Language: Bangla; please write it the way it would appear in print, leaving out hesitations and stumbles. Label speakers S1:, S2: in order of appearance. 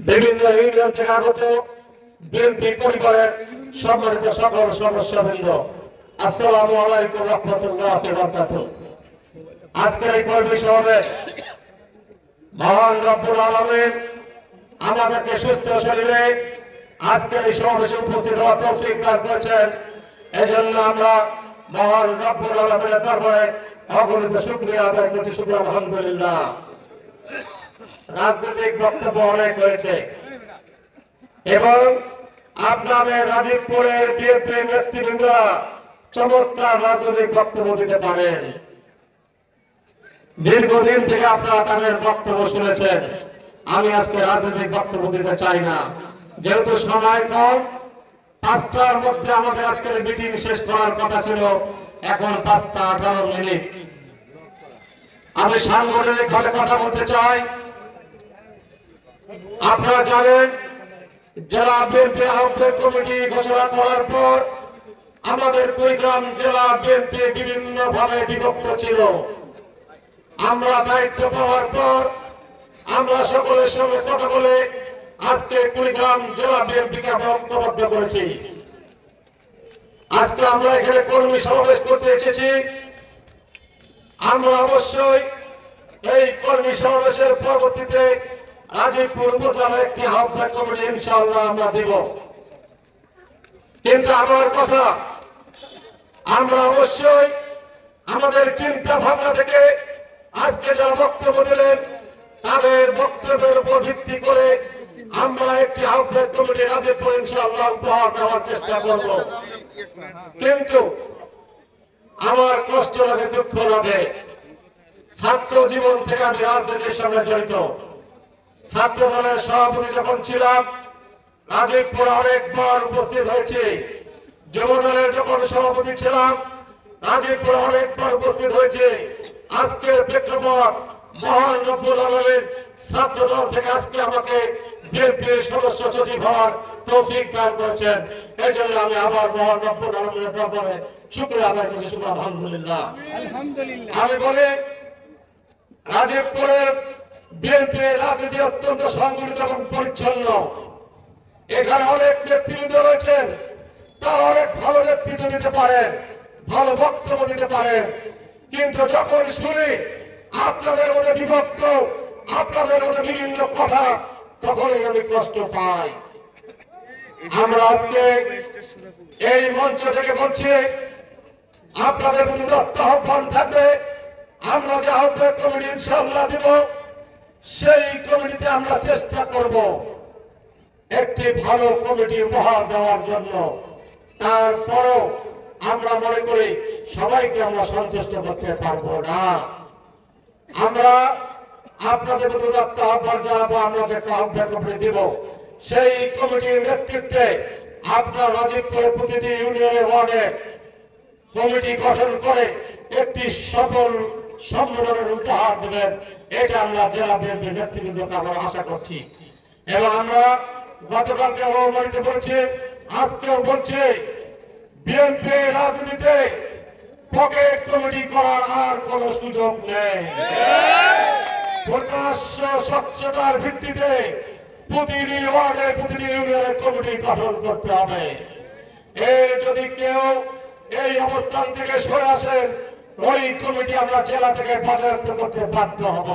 S1: বিভিন্ন ইউনিয়ন থেকে আগত বিএনপি পরিবারের সম্মানিত সকল সদস্যবৃন্দ, আসসালামু আলাইকুম রহমতুল্লাহি ওয়া বারাকাতুহু। আজকের এই কর্মী সমাবেশ মহান রব্বুল আলামিন আমাদেরকে সুস্থ শরীরে আজকের এই সমাবেশে উপস্থিত হওয়ার তৌফিক দান করেছেন। এজন্য আমরা মহান রব্বুল আলামিনের দরবারে অগণিত শুকরিয়া আদায় করছি। শুধু আলহামদুলিল্লাহ। রাজনৈতিক বক্তব্য অনেক হয়েছে এবং আপনাদের রাজীবপুরের বিএনপি নেতৃবৃন্দরা চমৎকার রাজনৈতিক বক্তব্য দিতে পারেন। দীর্ঘদিন থেকে আপনারা তাদের বক্তব্য শুনেছেন। আমি আজকে রাজনৈতিক বক্তব্য দিতে চাই না, যেহেতু সময় কম। 5টার মধ্যে আমাদের আজকের মিটিং শেষ করার কথা ছিল, এখন 5টা 18 মিনিট। আমি সাংগঠনিক ভাবে কথা বলতে চাই। আপনারা জানেন, জেলা বিএনপি আহ্বায়ক কমিটি ঘোষণা করার পর আমাদের কুড়িগ্রাম জেলা বিএনপি বিভিন্ন ভাবে বিভক্ত ছিল। আমরা দায়িত্ব পাওয়ার পর আমরা সকলের সঙ্গে কথা বলে আজকে কুড়িগ্রাম জেলা বিএনপিকে ঐক্যবদ্ধ করেছি। আজকে আমরা এখানে কর্মী সমাবেশ করতে এসেছি। আমরা অবশ্যই এই কর্মী সমাবেশের পরবর্তীতে রাজীবপুর উপজেলা একটি আহ্বায়ক কমিটি ইনশাআল্লাহ আমরা দেব। কিন্তু আমার কথা, আমরা অবশ্যই আমাদের চিন্তা ভাবনা থেকে আজকে যারা বক্তব্য দিলেন তাদের বক্তব্যের উপর ভিত্তি করে আমরা একটি আহ্বায়ক কমিটি রাজীবপুর ইনশাআল্লাহ উপহার দেওয়ার চেষ্টা করব। কিন্তু আমার কষ্ট লাগে, দুঃখ লাগে। ছাত্র জীবন থেকে আমি রাজনীতির সঙ্গে জড়িত। ছাত্র দলের সভাপতি যখন ছিলাম রাজীবপুর অনেকবার উপস্থিত হয়েছি। যুব দলের যখন সভাপতি ছিলাম রাজীবপুর অনেকবার উপস্থিত হয়েছে। আজকের প্রেক্ষাপট মহান রব্বুল আলামিন ছাত্র দল থেকে আজকে আমাকে বিএনপির সদস্য সচিব হওয়ার তৌফিক দান করেছেন। এই জন্য আমি আবার মহান রব্বুল আলামিনের দরবারে শুকরিয়া আদায় করছি। শুকর আলহামদুলিল্লাহ। আমি বলি, রাজীবপুরের বিএনপি রাজনীতি অত্যন্ত সংগঠিত এবং পরিচ্ছন্ন। এখানে অনেক নেতৃবৃন্দ রয়েছেন, তারা অনেক ভালো নেতৃত্ব দিতে পারেন, ভালো বক্তব্য দিতে পারেন। কিন্তু যখন শুনি আপনাদের মধ্যে বিভক্ত, আপনাদের মধ্যে বিভিন্ন কথা, তখনই আমি কষ্ট পাই। আমরা আজকে এই মঞ্চ থেকে বলছি, আপনাদের প্রতি দত্ত আহ্বান থাকবে। আমরা যে আহ্বায়ক কমিটি ইনশাআল্লাহ দিব, সেই কমিটিতে আমরা চেষ্টা করব একটি ভালো কমিটি উপহার দেওয়ার জন্য। তারপরও আমরা মনে করি সবাইকে আমরা সন্তুষ্ট করতে পারবো না। আমরা আপনাদের প্রতি দত্ত আহ্বান জানাবো। আমরা যে আহ্বায়ক কমিটি দিব, সেই কমিটির নেতৃত্বে আপনার রাজীবপুরের প্রতিটি ইউনিয়নে ওয়ার্ডে কমিটি গঠন করে একটি সফল সম্মেলনের উপহার দেবেন। এটা আমরা জেলা বিএনপির নেতৃবৃন্দকে আমরা আশা করছি। এবং আমরা গতকালকে অবমানিত বলছি, আজকেও বলছি, বিএনপি রাজনীতিতে পকেট কমিটি করার আর কোন সুযোগ নেই। প্রকাশ্য স্বচ্ছতার ভিত্তিতে প্রতিটি ওয়ার্ডে প্রতিটি ইউনিয়নের কমিটি গঠন করতে হবে। যদি কেউ এই অবস্থান থেকে সরে আসেন, ওই কমিটি আমরা জেলা থেকে বাজেয়াপ্ত করতে বাধ্য হব।